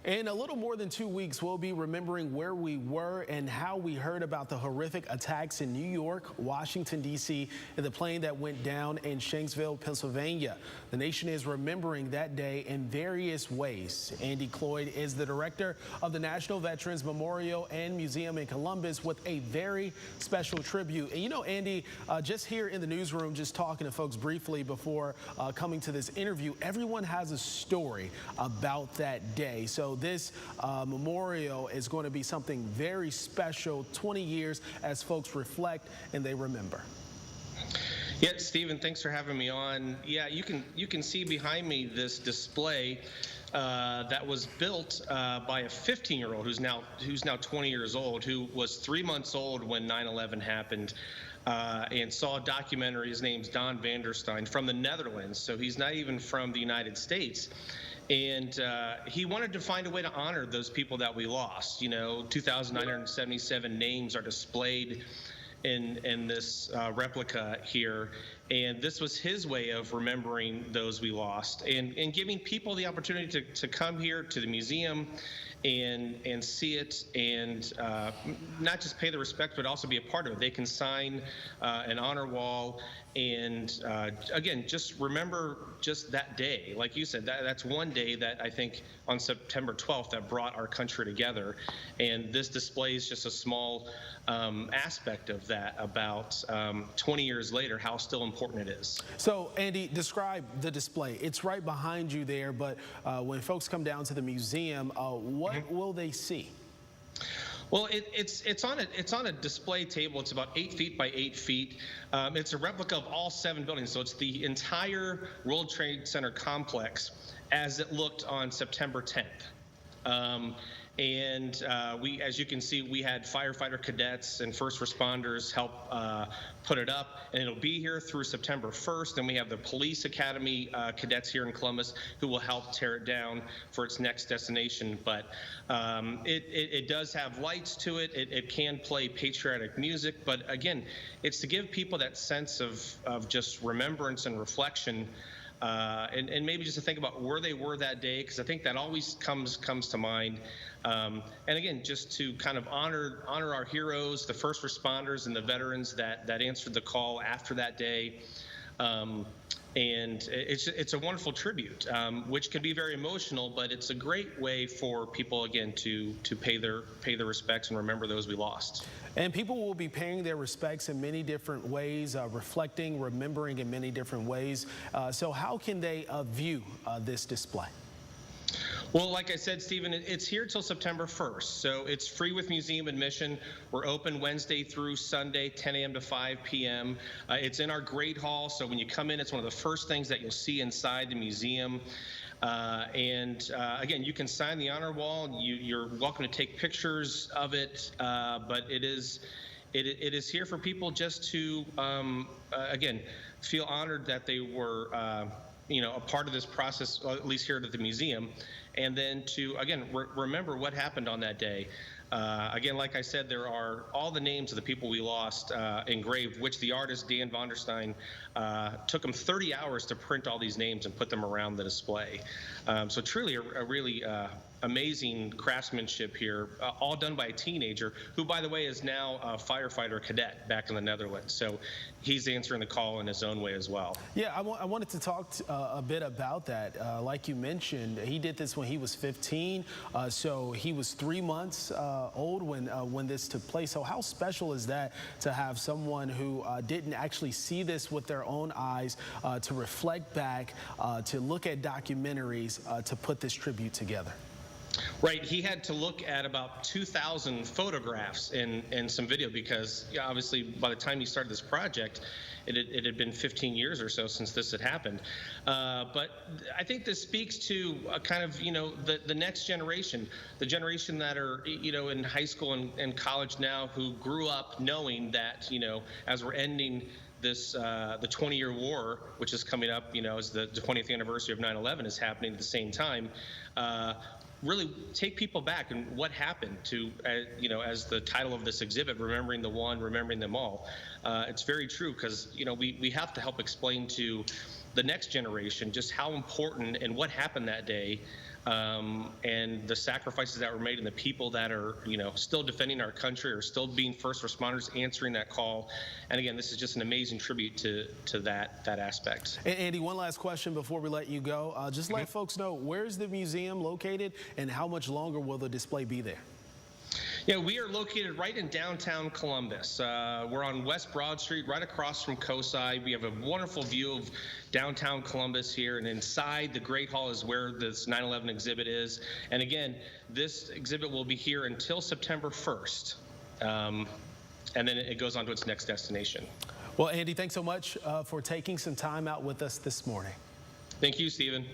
In a little more than 2 weeks, we'll be remembering where we were and how we heard about the horrific attacks in New York, Washington, D.C., and the plane that went down in Shanksville, Pennsylvania. The nation is remembering that day in various ways. Andy Cloyd is the director of the National Veterans Memorial and Museum in Columbus with a very special tribute. And you know, Andy, just here in the newsroom, just talking to folks briefly before coming to this interview, everyone has a story about that day. So this memorial is going to be something very special, 20 years as folks reflect and they remember. Yeah, Stephen, thanks for having me on. Yeah, you can see behind me this display that was built by a 15-year-old who's now 20 years old, who was 3 months old when 9/11 happened. And saw a documentary. His name's Don Vanderstein from the Netherlands, so he's not even from the United States. And he wanted to find a way to honor those people that we lost. You know, 2,977 names are displayed in this replica here, and this was his way of remembering those we lost and giving people the opportunity to come here to the museum and see it and not just pay the respect but also be a part of it. They can sign an honor wall and again, just remember just that day. Like you said, that's one day that I think on September 12th that brought our country together, and this displays just a small aspect of that about 20 years later, how still important it is. So Andy, describe the display. It's right behind you there, but when folks come down to the museum, what will they see? Well, it's on a display table. It's about 8 feet by 8 feet. It's a replica of all 7 buildings, so it's the entire World Trade Center complex as it looked on September 10th. We, as you can see, we had firefighter cadets and first responders help put it up, and it'll be here through September 1st. Then we have the Police Academy cadets here in Columbus who will help tear it down for its next destination. But it does have lights to it. It can play patriotic music, but again, it's to give people that sense of just remembrance and reflection. And maybe just to think about where they were that day, because I think that always comes to mind. And again, just to kind of honor our heroes, the first responders and the veterans that answered the call after that day. And it's a wonderful tribute, which can be very emotional, but it's a great way for people, again, to pay their respects and remember those we lost. And people will be paying their respects in many different ways, reflecting, remembering in many different ways. So how can they view this display? Well, like I said, Stephen, it's here till September 1st, so it's free with museum admission. We're open Wednesday through Sunday, 10 a.m. to 5 p.m. It's in our Great Hall, so when you come in, it's one of the first things that you'll see inside the museum. Again, you can sign the honor wall. You're welcome to take pictures of it, but it is here for people just to, again, feel honored that they were a part of this process, at least here at the museum, and then to, again, remember what happened on that day. Again, like I said, there are all the names of the people we lost engraved, which the artist Dan Vanderstein took him 30 hours to print all these names and put them around the display. So truly a really amazing craftsmanship here, all done by a teenager who, by the way, is now a firefighter cadet back in the Netherlands. So he's answering the call in his own way as well. Yeah, I wanted to talk a bit about that. Like you mentioned, he did this when he was 15, so he was 3 months old when this took place. So how special is that to have someone who didn't actually see this with their own eyes, to reflect back, to look at documentaries, to put this tribute together? Right. He had to look at about 2,000 photographs and some video because, obviously, by the time he started this project, it had been 15 years or so since this had happened. But I think this speaks to kind of, the next generation, the generation that are, in high school and college now, who grew up knowing that, as we're ending this, the 20-year war, which is coming up, as the 20th anniversary of 9/11 is happening at the same time, really take people back and what happened to, as the title of this exhibit, Remembering the One, Remembering Them All. It's very true because, we have to help explain to the next generation just how important and what happened that day, and the sacrifices that were made, and the people that are, still defending our country, or still being first responders, answering that call. And again, this is just an amazing tribute to that aspect. And Andy, one last question before we let you go. Just let folks know, where's the museum located and how much longer will the display be there? Yeah, we are located right in downtown Columbus. We're on West Broad Street, right across from COSI. We have a wonderful view of downtown Columbus here, and inside the Great Hall is where this 9/11 exhibit is. And again, this exhibit will be here until September 1st, and then it goes on to its next destination. Well, Andy, thanks so much for taking some time out with us this morning. Thank you, Stephen.